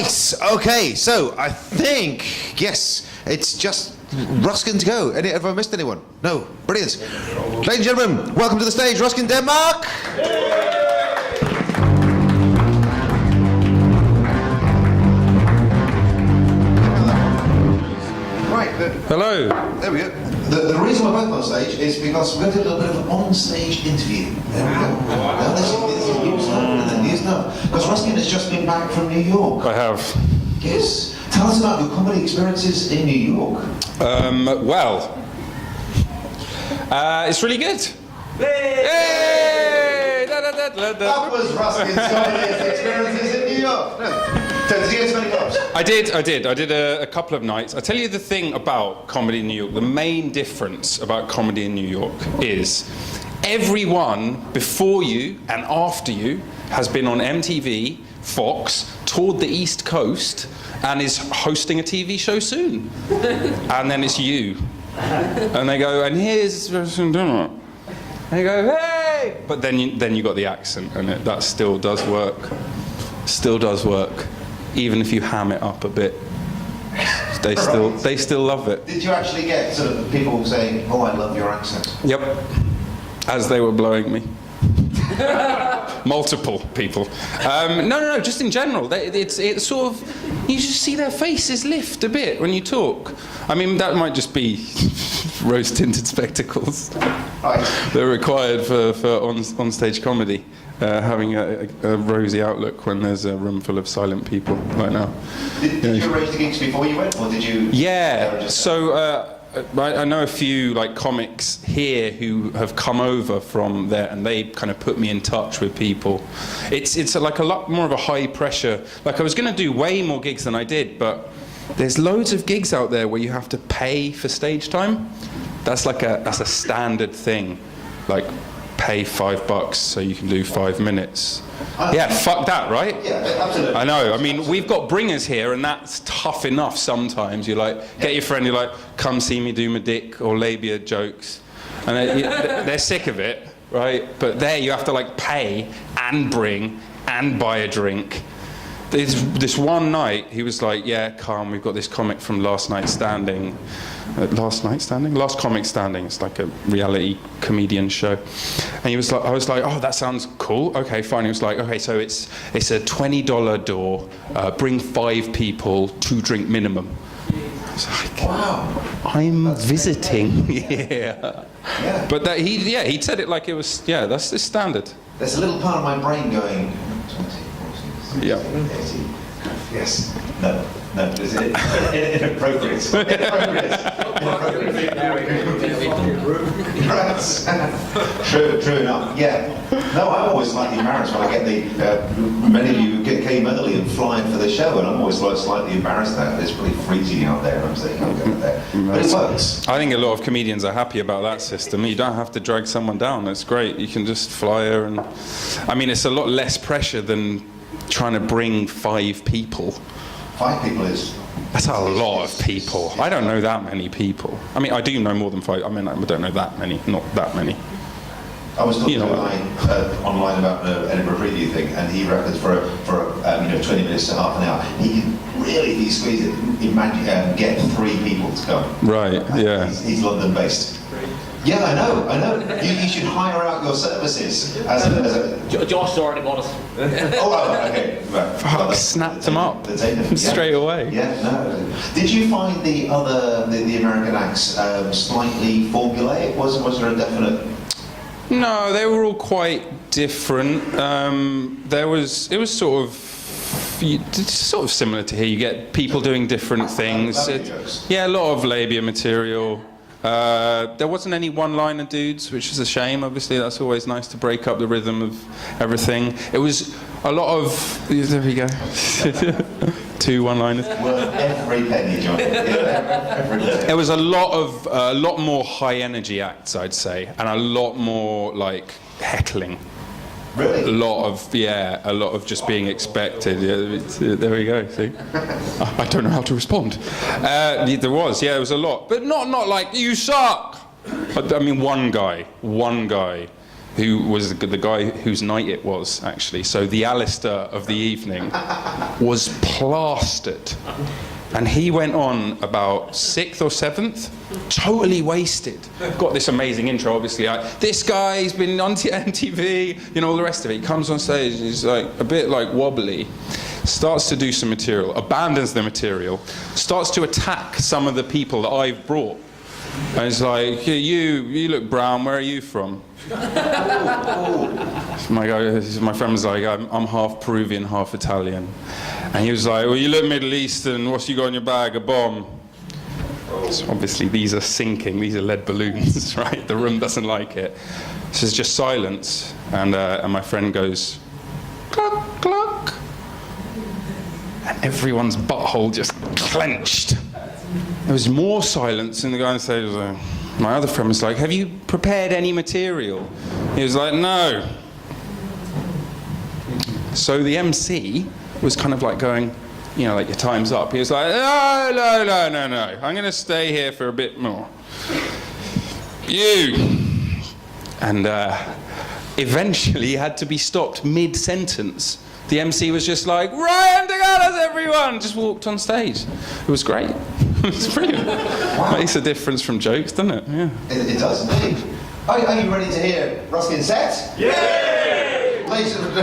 Right, okay, so I think, yes, it's just Ruskin to go. Have I missed anyone? No, brilliant. Ladies and gentlemen, welcome to the stage, Ruskin Denmark. Right, hello. There we go. The reason we're both on stage is because we're going to do a little bit of an on-stage interview. There we go. Now this is new stuff, new stuff. Because Ruskin has just been back from New York. I have. Yes. Tell us about your comedy experiences in New York. It's really good. Hey! That was Ruskin's comedy experiences in New York. No. So, did you get as many clubs? I did a couple of nights. I tell you the thing about comedy in New York, the main difference about comedy in New York is everyone before you and after you has been on MTV, Fox, toured the East Coast, and is hosting a TV show soon. And then it's you. And they go, and here's Ruskin Denmark. And you go, hey! But then you got the accent, and that still does work. Still does work. Even if you ham it up a bit, they still love it. Did you actually get sort of people saying, "Oh, I love your accent"? Yep, as they were blowing me. Multiple people. No, just in general. It's sort of, you just see their faces lift a bit when you talk. I mean, that might just be rose-tinted spectacles. Right. They're required for on-stage comedy. Having a rosy outlook when there's a room full of silent people right now. Did you arrange the gigs before you went, or did you? Yeah. So I know a few like comics here who have come over from there, and they kind of put me in touch with people. It's like a lot more of a high pressure. Like I was going to do way more gigs than I did, but there's loads of gigs out there where you have to pay for stage time. That's a standard thing, like. Pay $5 so you can do 5 minutes. Yeah, fuck that, right? Yeah, absolutely. I know. I mean, we've got bringers here, and that's tough enough sometimes. You like get your friend, you're like, come see me do my dick or labia jokes, and they're sick of it, right? But there you have to like pay and bring and buy a drink. This one night, he was like, yeah, come, we've got this comic from Last Comic Standing. It's like a reality comedian show. And he was like, I was like, oh, that sounds cool. Okay, fine. He was like, okay, so it's a $20 door, bring 5 people, 2 drink minimum. I was like, wow. That's visiting. Yeah. But he said it like it was, yeah, that's the standard. There's a little part of my brain going, 20, 40, yeah. 80. Yes. No, it's inappropriate. True enough. Yeah. No, I'm always slightly embarrassed when I get many of you came early and flying for the show, and I'm always slightly embarrassed that it's pretty freezing out there, and I'm saying, I'll go there. But it works. I think a lot of comedians are happy about that system. You don't have to drag someone down. That's great. You can just fly her, and I mean, it's a lot less pressure than trying to bring 5 people. 5 people is... That's a lot of people. I don't know that many people. I mean, I do know more than 5. I mean, I don't know that many. Not that many. I was talking to a guy online about the Edinburgh Preview thing, and he reckons for 20 minutes to half an hour, he can really, if he squeezes it, imagine get 3 people to come. Right. Yeah. He's London-based. Yeah, I know. You should hire out your services as a... Josh already got us. Oh, okay. Right. Fuck, snapped them up straight away. Yeah, no. Did you find the American acts slightly formulaic? Was there a definite... No, they were all quite different. It was sort of similar to here. You get people doing different things. Yeah, a lot of labia material. There wasn't any one-liner dudes, which is a shame. Obviously, that's always nice to break up the rhythm of everything. It was a lot of... There we go. 2 one-liners. Worth every penny, John. There was a lot more high-energy acts, I'd say, and a lot more like heckling. Really? A lot of just being expected. Yeah, there we go. See, I don't know how to respond. There was a lot, but not like you suck. I mean, one guy who was the guy whose night it was, actually. So the Alistair of the evening was plastered. And he went on about 6th or 7th, totally wasted. Got this amazing intro, obviously. This guy's been on MTV, you know, all the rest of it. He comes on stage, he's like a bit like wobbly, starts to do some material, abandons the material, starts to attack some of the people that I've brought. And it's like, you look brown, where are you from? My friend was like, I'm half Peruvian, half Italian. And he was like, well, you look Middle Eastern, what's you got in your bag, a bomb? So obviously these are sinking, these are lead balloons, right? The room doesn't like it. So there's just silence, and my friend goes, cluck, cluck. And everyone's butthole just clenched. There was more silence, and the guy on stage was like, my other friend was like, have you prepared any material? He was like, no. So the MC was kind of like going, you know, like, your time's up. He was like, no, I'm going to stay here for a bit more. You. And eventually he had to be stopped mid-sentence. The MC was just like, Ryan DeGallas, everyone! Just walked on stage. It was great. It was brilliant. Wow. Makes a difference from jokes, doesn't it? Yeah. It does indeed. Are you ready to hear Ruskin set? Yay! Ladies, I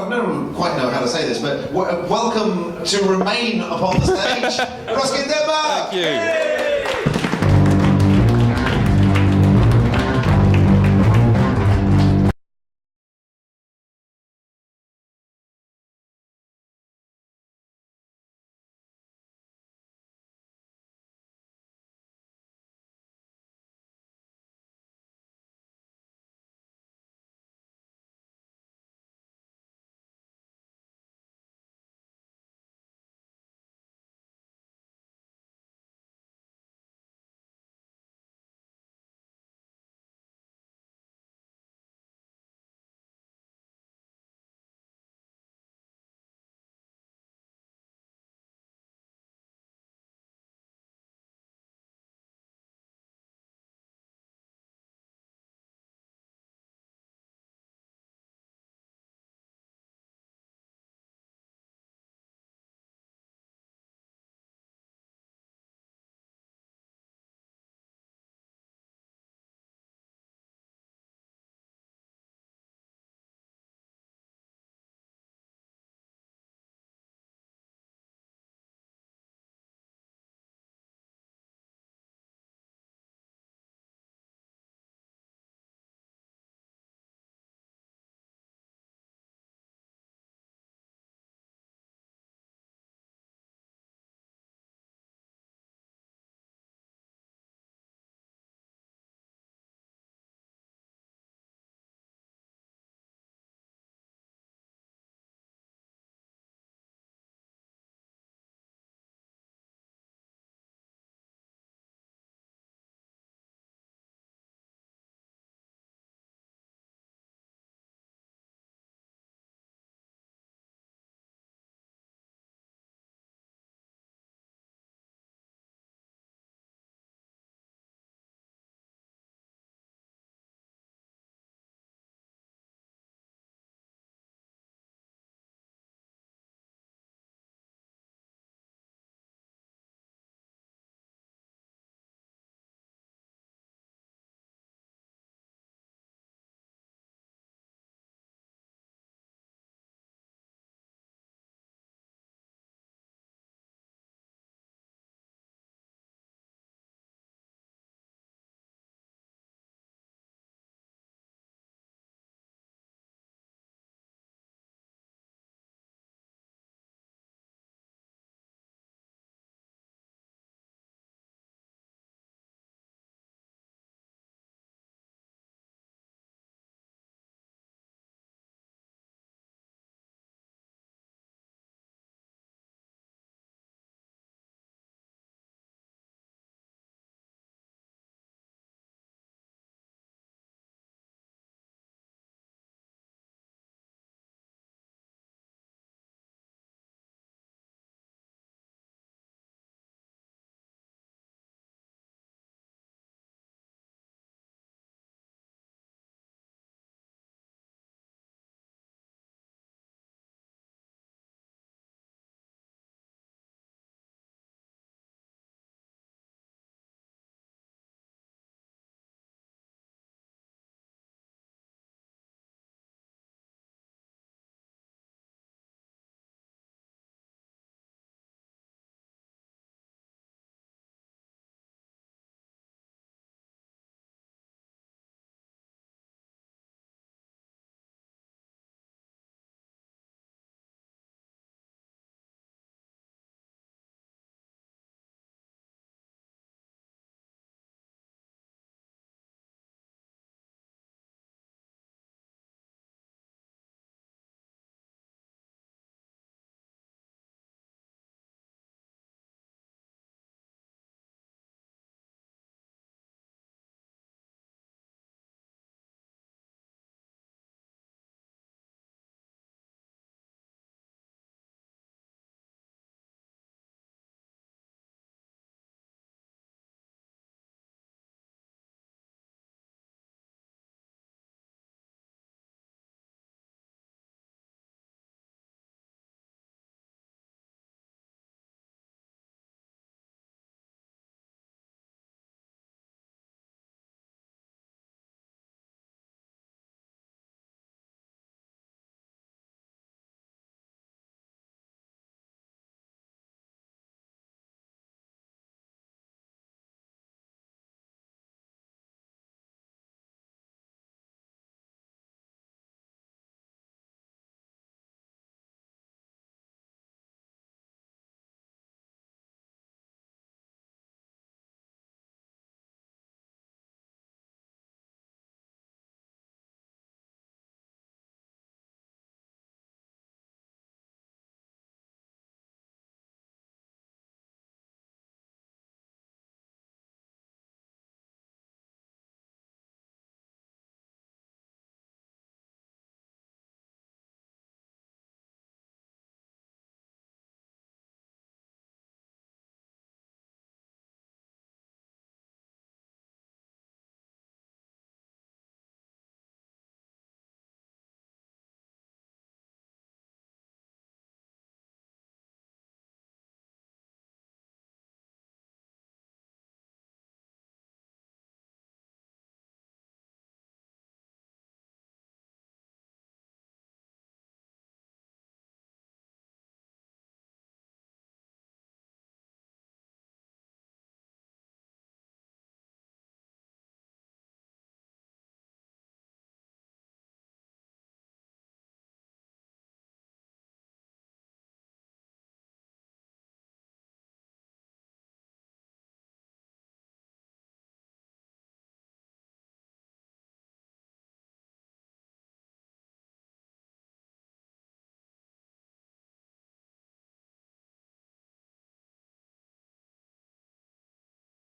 don't quite know how to say this, but welcome to remain upon the stage, Ruskin Denmark! Thank you.